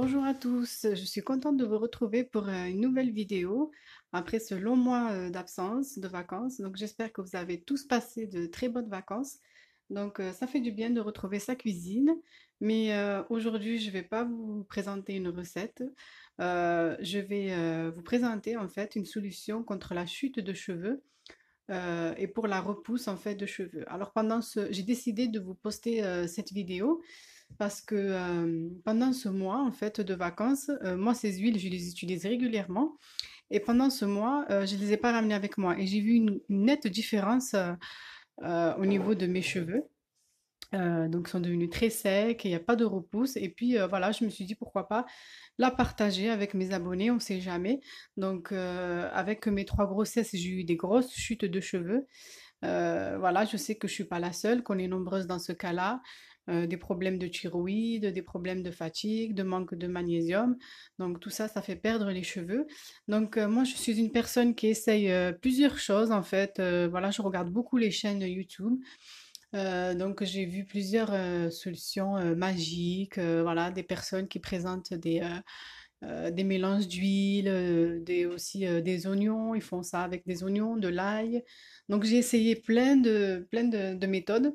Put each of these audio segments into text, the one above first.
Bonjour à tous, je suis contente de vous retrouver pour une nouvelle vidéo après ce long mois d'absence, de vacances. Donc j'espère que vous avez tous passé de très bonnes vacances. Donc ça fait du bien de retrouver sa cuisine. Mais aujourd'hui, je ne vais pas vous présenter une recette. Je vais vous présenter en fait une solution contre la chute de cheveux et pour la repousse en fait de cheveux. Alors j'ai décidé de vous poster cette vidéo parce que pendant ce mois en fait de vacances, moi ces huiles je les utilise régulièrement et pendant ce mois je les ai pas ramenées avec moi et j'ai vu une nette différence au niveau de mes cheveux. Donc ils sont devenus très secs, et il n'y a pas de repousse. Et puis voilà, je me suis dit pourquoi pas la partager avec mes abonnés, on ne sait jamais. Donc avec mes 3 grossesses, j'ai eu des grosses chutes de cheveux. Voilà, je sais que je suis pas la seule, qu'on est nombreuses dans ce cas-là. Des problèmes de thyroïde, des problèmes de fatigue, de manque de magnésium. Donc tout ça, ça fait perdre les cheveux. Donc moi, je suis une personne qui essaye plusieurs choses en fait. Voilà, je regarde beaucoup les chaînes YouTube. Donc j'ai vu plusieurs solutions magiques. Voilà, des personnes qui présentent des mélanges d'huile, aussi des oignons. Ils font ça avec des oignons, de l'ail. Donc j'ai essayé plein de méthodes.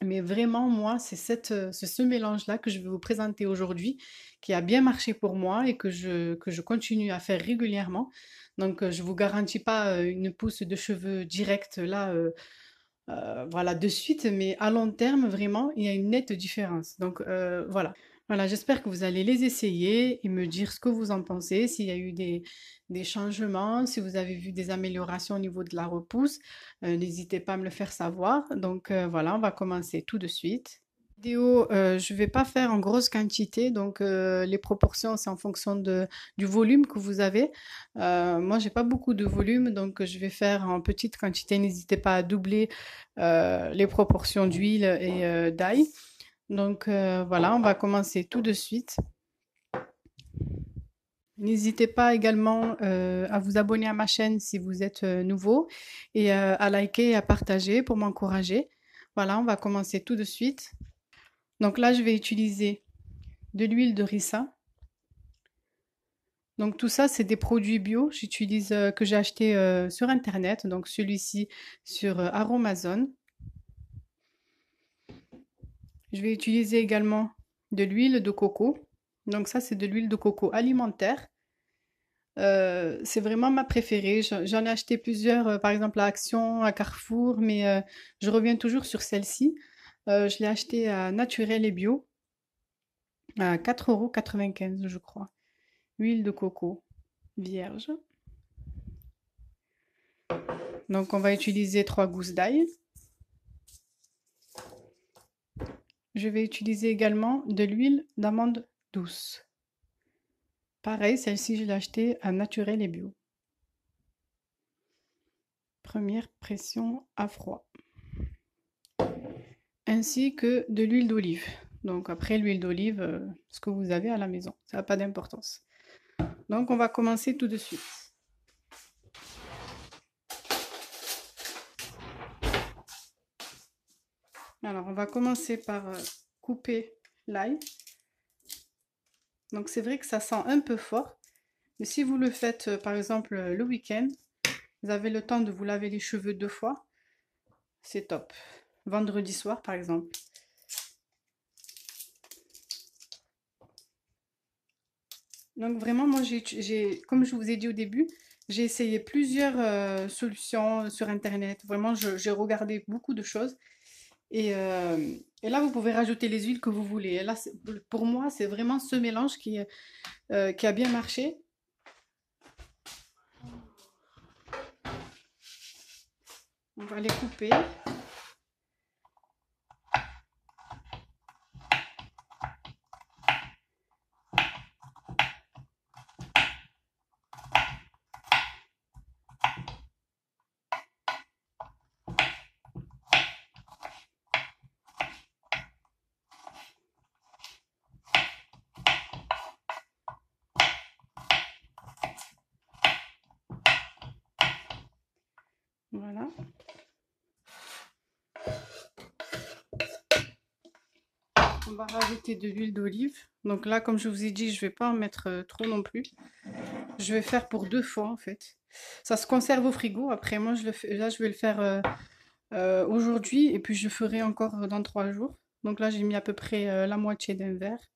Mais vraiment, moi, c'est ce mélange-là que je vais vous présenter aujourd'hui, qui a bien marché pour moi et que je continue à faire régulièrement. Donc, je vous garantis pas une pousse de cheveux directe là, voilà, de suite, mais à long terme, vraiment, il y a une nette différence. Donc, voilà. Voilà, j'espère que vous allez les essayer et me dire ce que vous en pensez, s'il y a eu des changements, si vous avez vu des améliorations au niveau de la repousse, n'hésitez pas à me le faire savoir. Donc voilà, on va commencer tout de suite. Vidéo, je vais pas faire en grosse quantité, donc les proportions, c'est en fonction du volume que vous avez. Moi, j'ai pas beaucoup de volume, donc je vais faire en petite quantité. N'hésitez pas à doubler les proportions d'huile et d'ail. Donc voilà, on va commencer tout de suite. N'hésitez pas également à vous abonner à ma chaîne si vous êtes nouveau et à liker et à partager pour m'encourager. Voilà, on va commencer tout de suite. Donc là, je vais utiliser de l'huile de ricin. Donc tout ça, c'est des produits bio j'utilise, que j'ai acheté sur Internet. Donc celui-ci sur Aromazone. Je vais utiliser également de l'huile de coco. Donc ça, c'est de l'huile de coco alimentaire. C'est vraiment ma préférée. J'en ai acheté plusieurs, par exemple à Action, à Carrefour, mais je reviens toujours sur celle-ci. Je l'ai achetée à Naturel et Bio, à 4,95 € je crois. Huile de coco vierge. Donc on va utiliser 3 gousses d'ail. Je vais utiliser également de l'huile d'amande douce. Pareil, celle-ci je l'ai achetée à Naturel et Bio. Première pression à froid. Ainsi que de l'huile d'olive. Donc après l'huile d'olive, ce que vous avez à la maison, ça n'a pas d'importance. Donc on va commencer tout de suite. Alors on va commencer par couper l'ail. Donc c'est vrai que ça sent un peu fort, mais si vous le faites par exemple le week-end, vous avez le temps de vous laver les cheveux 2 fois, c'est top. Vendredi soir par exemple. Donc vraiment, moi, comme je vous ai dit au début, j'ai essayé plusieurs solutions sur Internet. Vraiment, j'ai regardé beaucoup de choses. Et là, vous pouvez rajouter les huiles que vous voulez. Et là, pour moi, c'est vraiment ce mélange qui a bien marché. On va les couper. Voilà. va rajouter de l'huile d'olive. Donc là, comme je vous ai dit, je vais pas en mettre trop non plus. Je vais faire pour 2 fois en fait. Ça se conserve au frigo. Après, moi, je le fais, là, je vais le faire aujourd'hui et puis je ferai encore dans 3 jours. Donc là, j'ai mis à peu près la moitié d'un verre.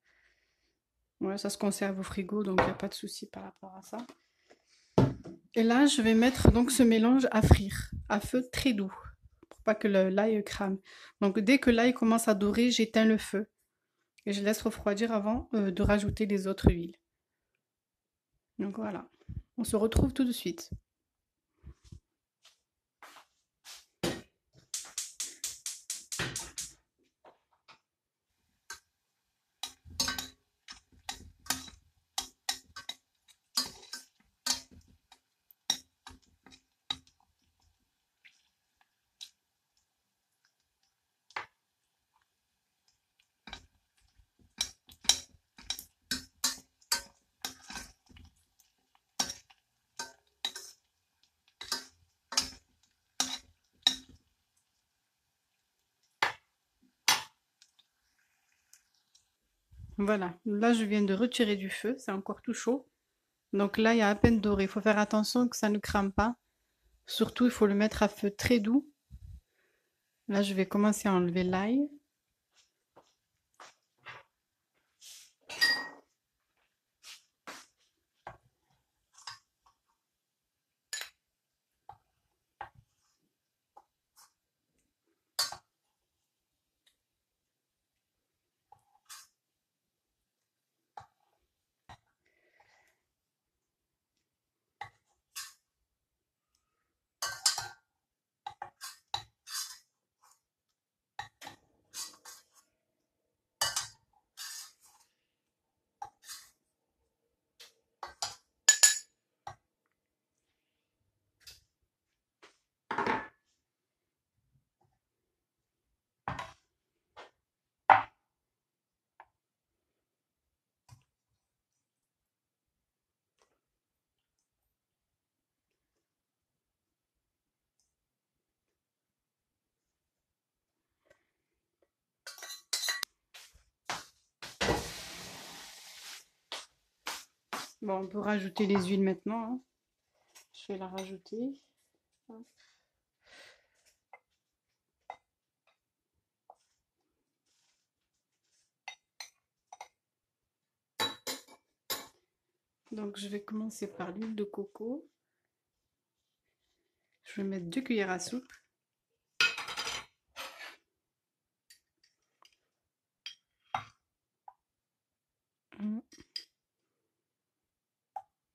Ouais, ça se conserve au frigo, donc il n'y a pas de souci par rapport à ça. Et là, je vais mettre donc ce mélange à frire, à feu très doux, pour pas que l'ail crame. Donc dès que l'ail commence à dorer, j'éteins le feu et je laisse refroidir avant de rajouter les autres huiles. Donc voilà, on se retrouve tout de suite. Voilà, là je viens de retirer du feu, c'est encore tout chaud. Donc là, il y a à peine doré. Il faut faire attention que ça ne crame pas. Surtout, il faut le mettre à feu très doux. Là, je vais commencer à enlever l'ail. Bon, on peut rajouter les huiles maintenant, hein. Je vais la rajouter. Hop. Donc, je vais commencer par l'huile de coco. Je vais mettre 2 cuillères à soupe. Un,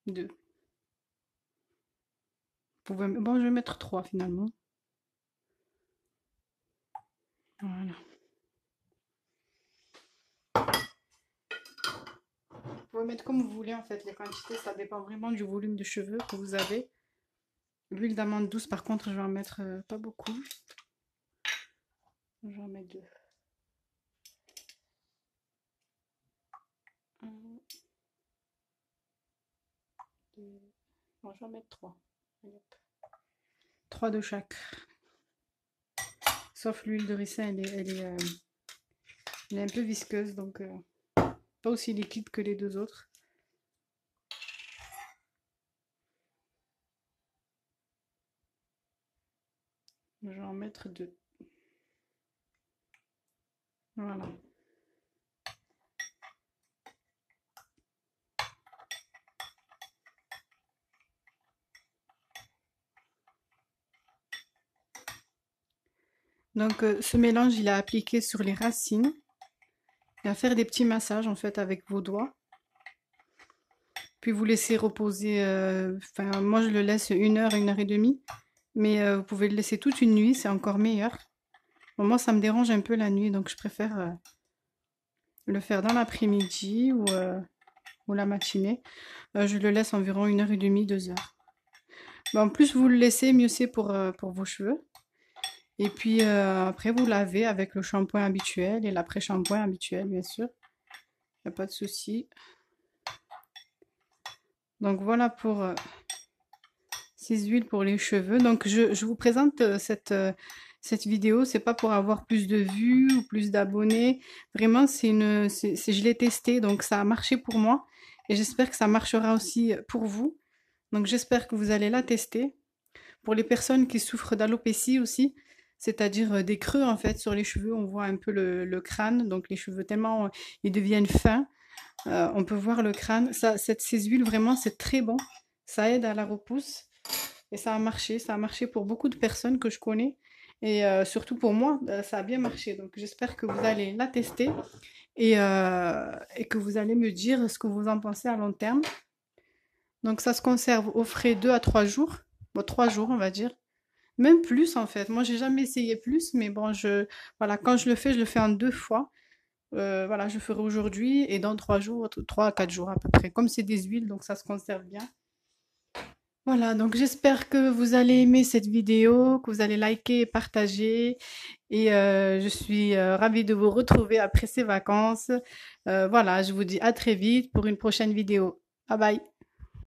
2. Bon, je vais mettre 3 finalement. Voilà. Vous pouvez mettre comme vous voulez en fait les quantités, ça dépend vraiment du volume de cheveux que vous avez. L'huile d'amande douce, par contre, je vais en mettre pas beaucoup. Je vais en mettre 2. Un, 2. Bon, je vais en mettre 3. 3 de chaque. Sauf l'huile de ricin, elle est un peu visqueuse, donc pas aussi liquide que les deux autres. Je vais en mettre 2. Voilà. Donc ce mélange, il est appliqué sur les racines et à faire des petits massages en fait avec vos doigts. Puis vous laissez reposer, enfin moi je le laisse 1 heure, 1 heure et demie, mais vous pouvez le laisser toute une nuit, c'est encore meilleur. Bon, moi ça me dérange un peu la nuit, donc je préfère le faire dans l'après-midi ou la matinée. Je le laisse environ 1 heure et demie, 2 heures. En plus vous le laissez, mieux c'est pour vos cheveux. Et puis après, vous lavez avec le shampoing habituel et l'après-shampoing habituel, bien sûr. Il n'y a pas de souci. Donc voilà pour ces huiles pour les cheveux. Donc je vous présente Cette vidéo, c'est pas pour avoir plus de vues ou plus d'abonnés. Vraiment, je l'ai testé, donc ça a marché pour moi. Et j'espère que ça marchera aussi pour vous. Donc j'espère que vous allez la tester. Pour les personnes qui souffrent d'alopécie aussi, c'est-à-dire des creux en fait sur les cheveux, on voit un peu le crâne, donc les cheveux tellement ils deviennent fins, on peut voir le crâne. Ces huiles vraiment c'est très bon, ça aide à la repousse et ça a marché pour beaucoup de personnes que je connais et surtout pour moi, ça a bien marché. Donc j'espère que vous allez la tester et que vous allez me dire ce que vous en pensez à long terme. Donc ça se conserve au frais 2 à 3 jours, bon 3 jours on va dire. Même plus en fait. Moi, j'ai jamais essayé plus, mais bon, voilà, quand je le fais en 2 fois. Voilà, je ferai aujourd'hui et dans 3 jours, 3 à 4 jours à peu près. Comme c'est des huiles, donc ça se conserve bien. Voilà, donc j'espère que vous allez aimer cette vidéo, que vous allez liker et partager. Et je suis ravie de vous retrouver après ces vacances. Voilà, je vous dis à très vite pour une prochaine vidéo. Bye bye.